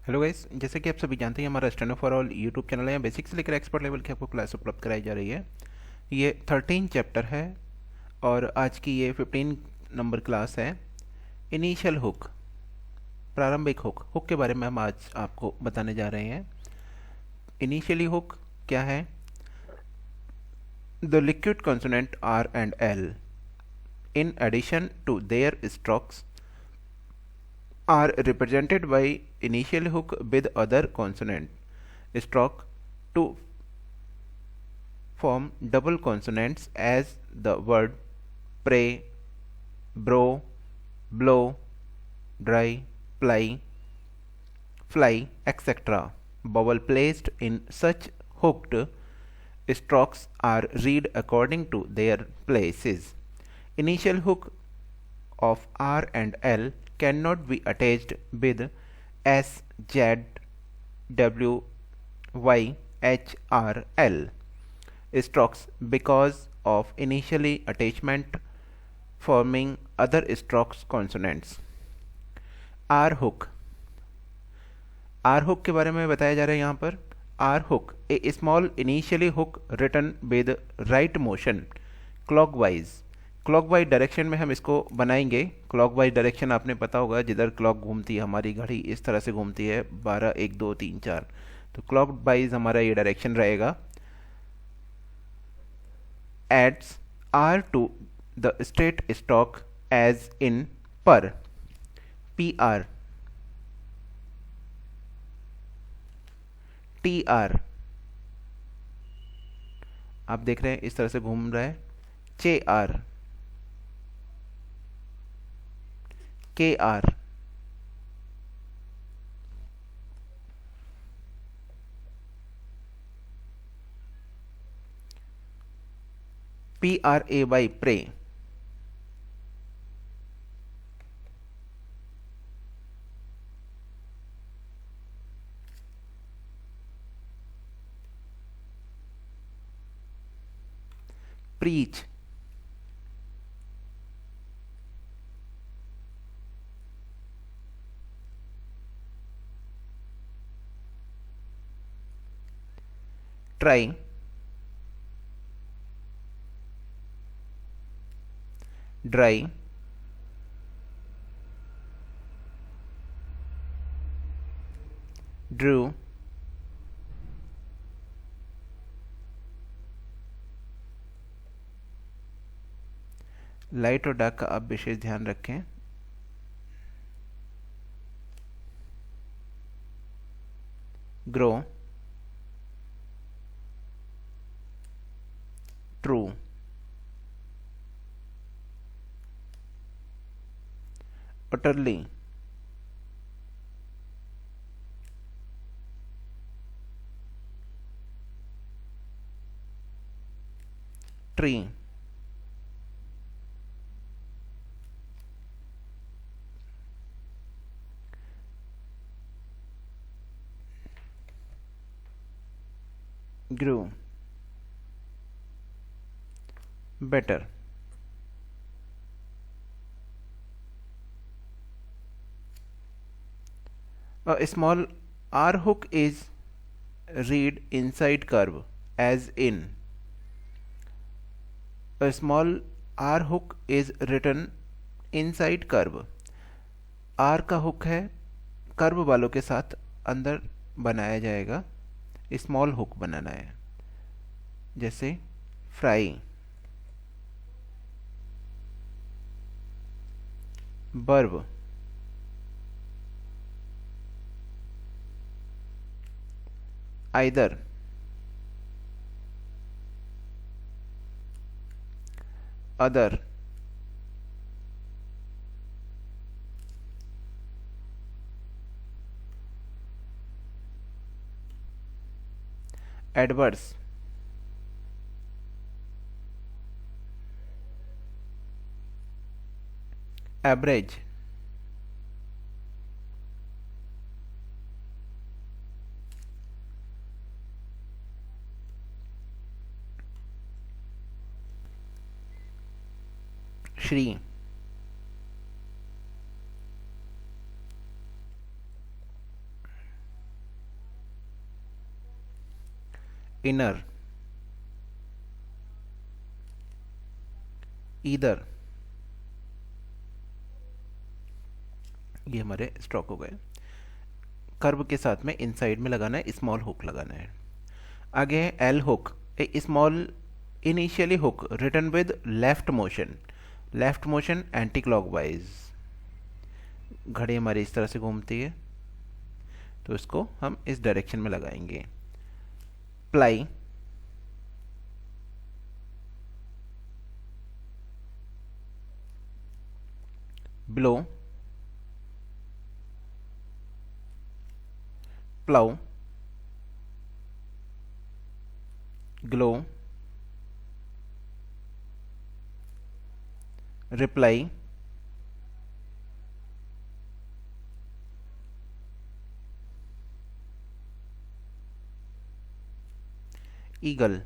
Hello guys, जैसे कि आप सभी जानते हैं हमारा stand for all YouTube channel है। बेसिक से लेकर एक्सपर्ट लेवल की आपको क्लास उपलब्ध कराई जा रही है। ये 13 चैप्टर है और आज की ये 15 नंबर क्लास है। इनिशियल हुक, प्रारंभिक हुक। हुक के बारे में हम आज आपको बताने जा रहे हैं। इनिशियली हुक क्या है? The liquid consonant R and L in addition to their strokes are represented by initial hook with other consonant stroke to form double consonants as the word pray, bro, blow, dry, ply, fly, etc. Vowel placed in such hooked strokes are read according to their places. Initial hook of R and L cannot be attached with S, Z, W, Y, H, R, L strokes because of initially attachment forming other strokes consonants. R hook, R hook के बारे में बताया जा रहा है यहाँ पर। R hook a small initially hook written with right motion clockwise. Clockwise direction में हम इसको बनाएंगे। क्लॉकवाइज डायरेक्शन आपने पता होगा, जिधर क्लॉक घूमती है हमारी घड़ी इस तरह से घूमती है 12 1 2 3 4, तो क्लॉकवाइज हमारा ये डायरेक्शन रहेगा। Adds R to the straight stroke as in पर, पी आर, टी आर, आप देख रहे हैं इस तरह से घूम रहा है। चे R, K R, P R A Y pray, preach, try, dry, drew, light और डार्क का आप विशेष ध्यान रखें। Grow, true, utterly, tree, grew, better। A small R hook is read inside curve as in, a small R hook is written inside curve। R का hook है, curve वालों के साथ अंदर बनाया जाएगा। स्मॉल हुक बनाना है, जैसे fry, verb, either, other, adverse, average, three, inner, either। ये हमारे स्ट्रोक हो गए। कर्व के साथ में इनसाइड में लगाना है, स्मॉल हुक लगाना है। आगे है L hook, a small initially hook return with left motion anti clockwise. घड़ी हमारी इस तरह से घूमती है, तो इसको हम इस डायरेक्शन में लगाएंगे। Ply, blow, plough, glow, reply, eagle,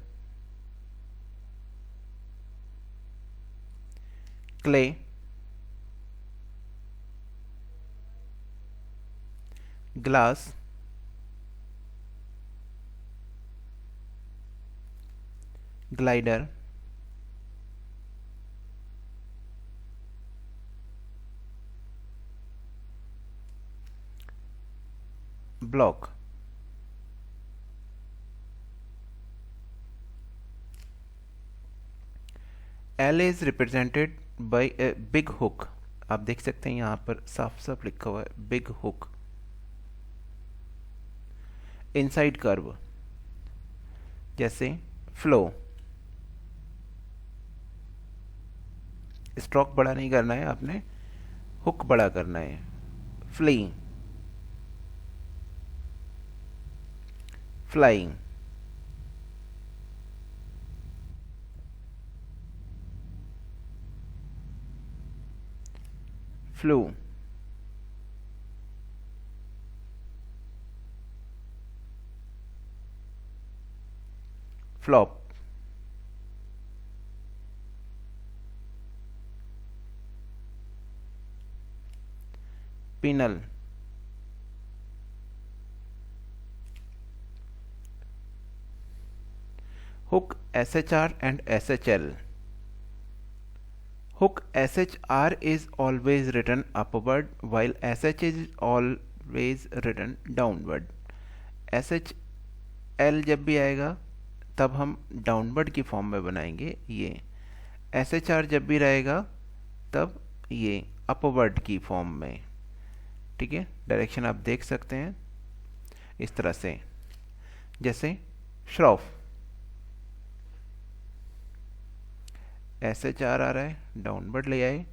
clay, glass, glider, block. L is represented by a big hook। आप देख सकते हैं यहाँ पर साफ साफ लिखा हुआ है बिग हुक। इनसाइड कर्व जैसे फ्लो, स्ट्रोक बड़ा नहीं करना है आपने, हुक बड़ा करना है। Flee, flying, flu, flop, penal, hook SHR and SHL। Hook SHR is always written upward while SH is always written downward। SHL जब भी आएगा तब हम डाउनवर्ड की फॉर्म में बनाएंगे ये। SHR जब भी रहेगा तब ये अपवर्ड की फॉर्म में। ठीक है, डायरेक्शन आप देख सकते हैं इस तरह से, जैसे श्रॉफ SHR आ रहा है, डाउनवर्ड ले आए।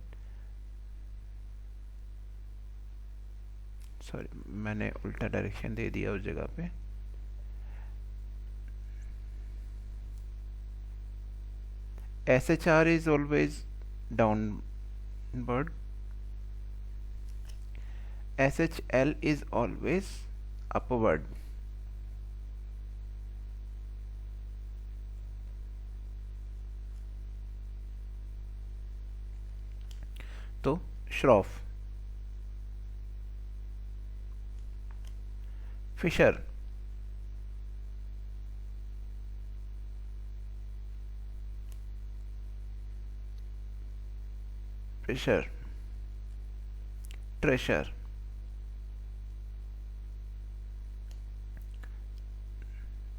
सॉरी, मैंने उल्टा डायरेक्शन दे दिया उस जगह पे। SHR is always downward, SHL is always upward। तो Shroff, fisher, fisher, treasure,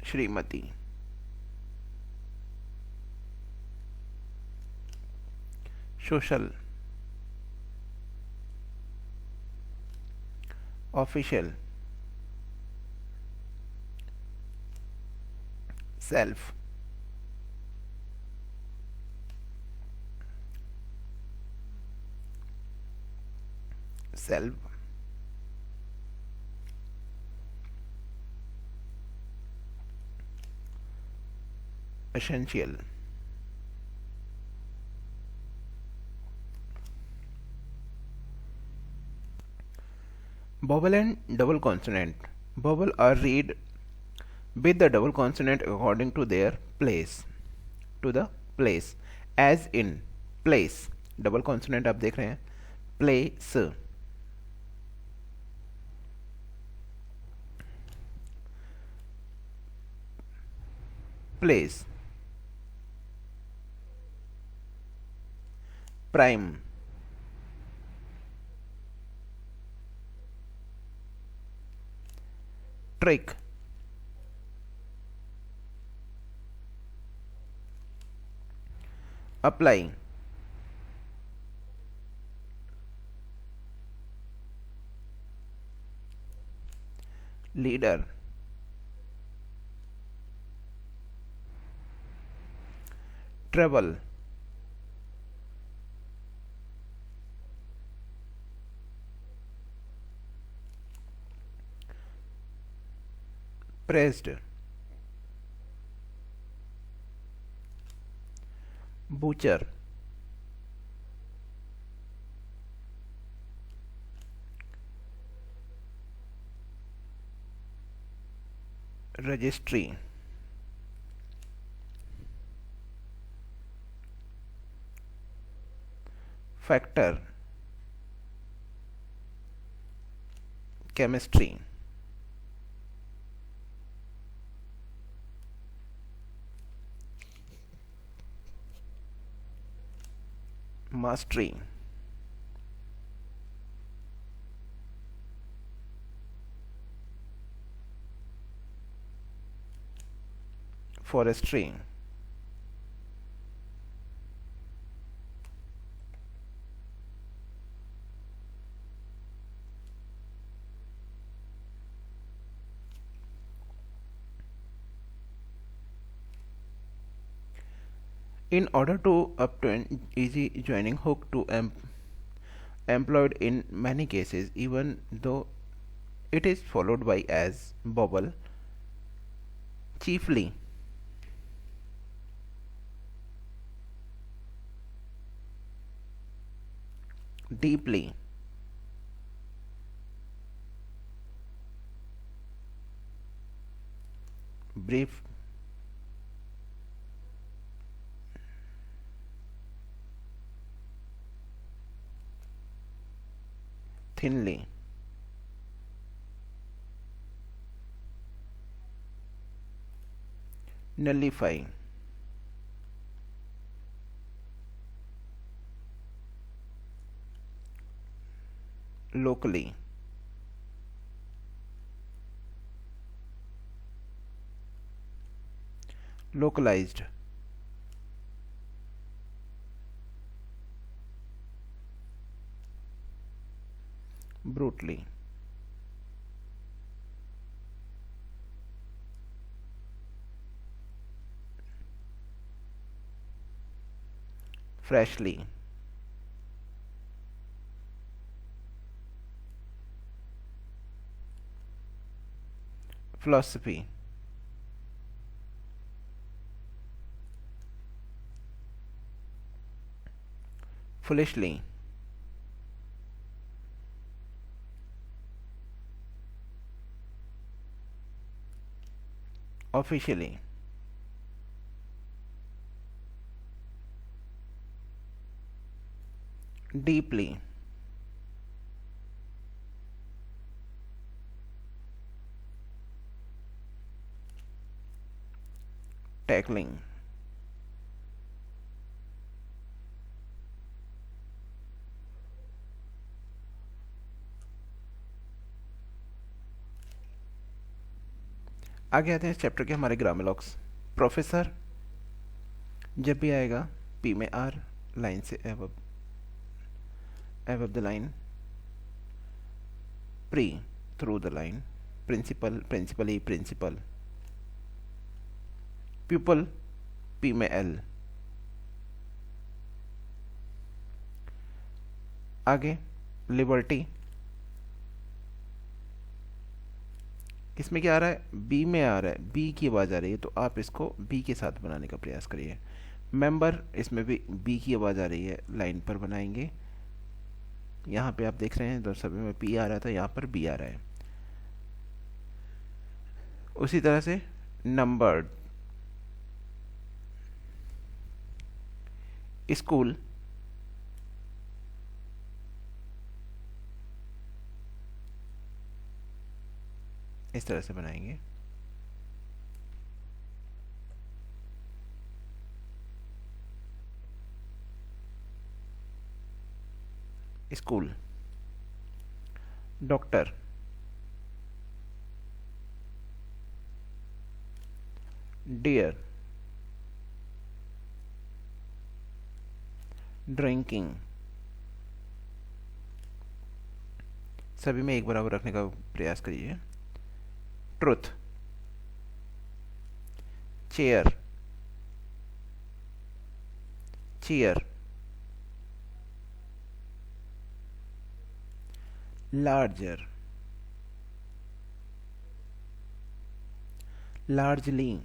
Shrimati, social, official, self, self, essential. Vowel and double consonant. Vowel are read with the double consonant according to their place, to the place, as in place। double consonant आप देख रहे हैं, place, place, prime, trick, apply, leader, travel, praised, butcher, registry, factor, chemistry, mastery, forestry, in order to obtain easy joining hook to employed in many cases, even though it is followed by as bubble, chiefly, deeply, brief, thinly, nullify, locally, localized, brutally, freshly, philosophy, foolishly, officially, deeply, tackling, आगे आते हैं इस chapter के हमारे ग्रामेलॉक्स। Professor जब भी आएगा P में आर, लाइन से above the line, pre through the line, principal principally principle, people P में एल, आगे लिबर्टी, इसमें क्या आ रहा है, बी में आ रहा है, बी की आवाज़ आ रही है तो आप इसको बी के साथ बनाने का प्रयास करिए। मेंबर, इसमें भी बी की आवाज़ आ रही है, लाइन पर बनाएंगे। यहाँ पे आप देख रहे हैं तो सभी में पी आ रहा था, यहाँ पर बी आ रहा है। उसी तरह से नंबर्ड, स्कूल, इस तरह से बनाएंगे। स्कूल। Doctor, dear, drinking. सभी में एक बराबर रखने का प्रयास करिए। Truth, chair, chair, larger, largely.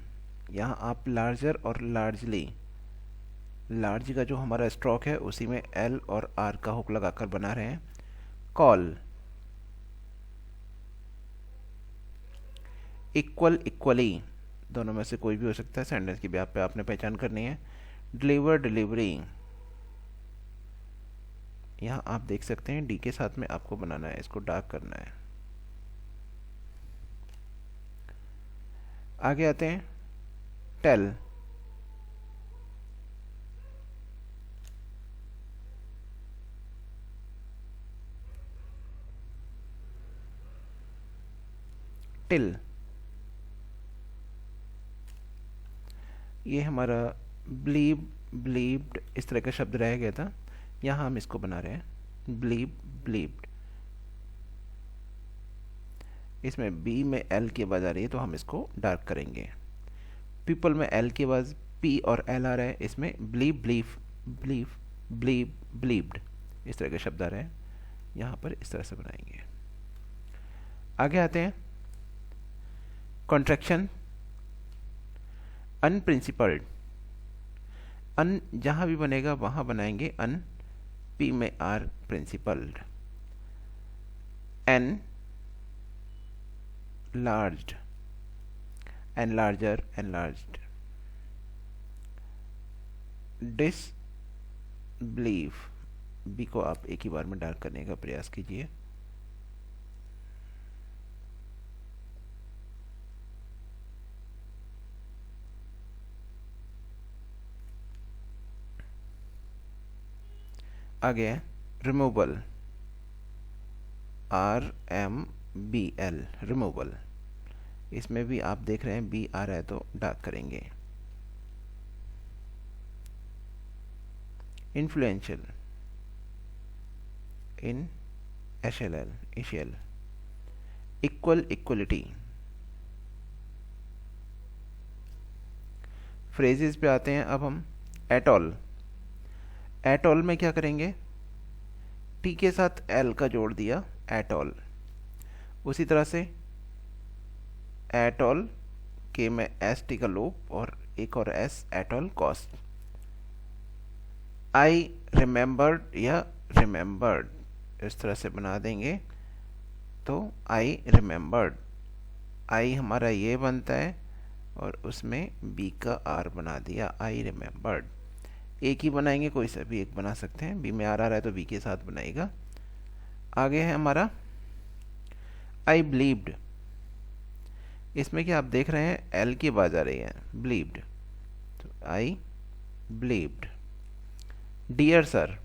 यहाँ आप लार्जर और लार्जली, लार्ज का जो हमारा स्ट्रोक है उसी में एल और आर का हुक लगाकर बना रहे हैं। कॉल, इक्वल, इक्वली, दोनों में से कोई भी हो सकता है, सेंटेंस की भी आप पे आपने पहचान करनी है। Deliver, delivery. यहाँ आप देख सकते हैं डी के साथ में आपको बनाना है, इसको डार्क करना है। आगे आते हैं टेल, टिल। ये हमारा ब्लीब, ब्लीब्ड इस तरह का शब्द रह गया था, यहाँ हम इसको बना रहे हैं ब्लीब, ब्लीब्ड। इसमें बी में एल की आवाज़ आ रही है तो हम इसको डार्क करेंगे। पीपल में एल की आवाज़ पी और एल आ रहा है, इसमें ब्लीब, ब्लीफ, ब्लीफ, ब्लीब, ब्लीब्ड इस तरह के शब्द आ रहे हैं, यहाँ पर इस तरह से बनाएंगे। आगे आते हैं कॉन्ट्रैक्शन, अनप्रिंसिपल्ड। अन जहाँ भी बनेगा वहाँ बनाएंगे अन, पी में R, principled. En, larged, en larger, enlarged. Disbelieve, B को आप एक ही बार में डार्क करने का प्रयास कीजिए। आगे है removal, R M B L, removal. इसमें भी आप देख रहे हैं बी आ रहा है तो डार्क करेंगे। इन्फ्लुएंशियल, इन H L L, Asian. Equal, equality. Phrases पे आते हैं अब हम। एट ऑल, एट ऑल में क्या करेंगे, टी के साथ एल का जोड़ दिया, एट ऑल। उसी तरह से एट ऑल के में एस टी का लूप और एक और S, at all cost. I remembered या रिमेंबर्ड इस तरह से बना देंगे तो आई रिमेंबर्ड। आई हमारा ये बनता है और उसमें बी का आर बना दिया, आई रिमेंबर्ड। एक ही बनाएंगे, कोई सा भी एक बना सकते हैं, बी में आर आ रहा है तो बी के साथ बनाएगा। आगे है हमारा आई बिलीव्ड। इसमें क्या आप देख रहे हैं एल की आवाज आ रही है, बिलीव्ड, तो I believed. Dear sir,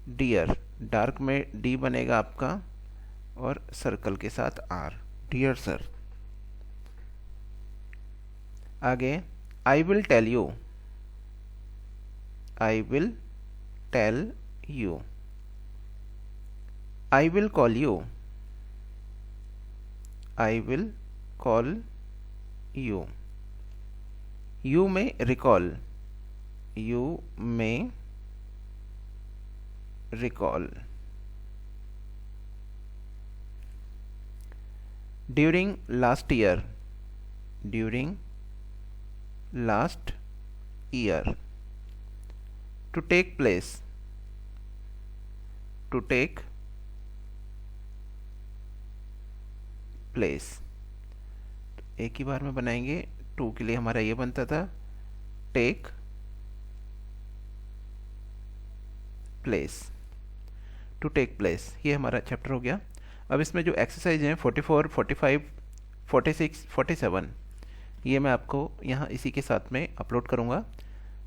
dear, dark में डी बनेगा आपका और सर्कल के साथ आर, डियर सर। आगे I will tell you, I will tell you. I will call you. I will call you. You may recall. You may recall. During last year. During last year. To take place, to take place। एक ही बार में बनाएंगे, to के लिए हमारा ये बनता था take place, to take place. ये हमारा चैप्टर हो गया। अब इसमें जो एक्सरसाइज हैं 44, 45, 46, 47 ये मैं आपको यहाँ इसी के साथ में अपलोड करूँगा।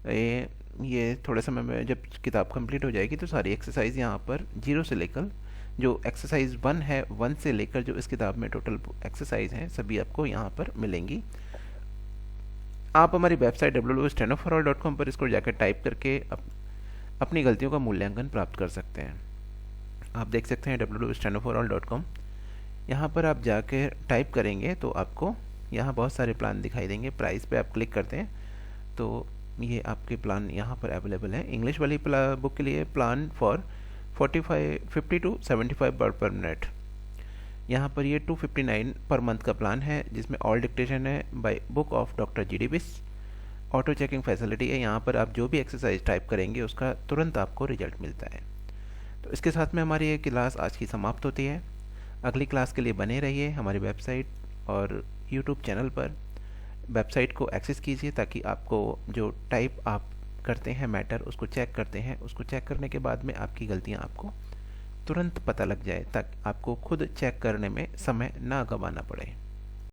ये ये थोड़े समय में जब किताब कंप्लीट हो जाएगी तो सारी एक्सरसाइज यहाँ पर 0 से लेकर जो एक्सरसाइज 1 है 1 से लेकर जो इस किताब में टोटल एक्सरसाइज हैं सभी आपको यहाँ पर मिलेंगी। आप हमारी वेबसाइट www.stenoforall.com पर इसको जाकर टाइप करके अपनी गलतियों का मूल्यांकन प्राप्त कर सकते हैं। आप देख सकते हैं www.stenoforall.com। यहाँ पर आप जाके टाइप करेंगे तो आपको यहाँ बहुत सारे प्लान दिखाई देंगे। प्राइस पे आप क्लिक करते हैं तो ये आपके प्लान यहाँ पर अवेलेबल है। इंग्लिश वाली बुक के लिए प्लान फॉर 50 to 75 वर्ड पर मिनट, यहाँ पर ये 259 पर मंथ का प्लान है जिसमें ऑल डिक्टेशन है by book of doctor G D बिस। ऑटो चेकिंग फैसिलिटी है, यहाँ पर आप जो भी एक्सरसाइज टाइप करेंगे उसका तुरंत आपको रिजल्ट मिलता है। तो इसके साथ में हमारी ये क्लास आज की समाप्त होती है। अगली क्लास के लिए बने रहिए हमारी वेबसाइट और यूट्यूब चैनल पर। वेबसाइट को एक्सेस कीजिए ताकि आपको जो टाइप आप करते हैं मैटर उसको चेक करते हैं, उसको चेक करने के बाद में आपकी गलतियां आपको तुरंत पता लग जाए ताकि आपको खुद चेक करने में समय ना गंवाना पड़े।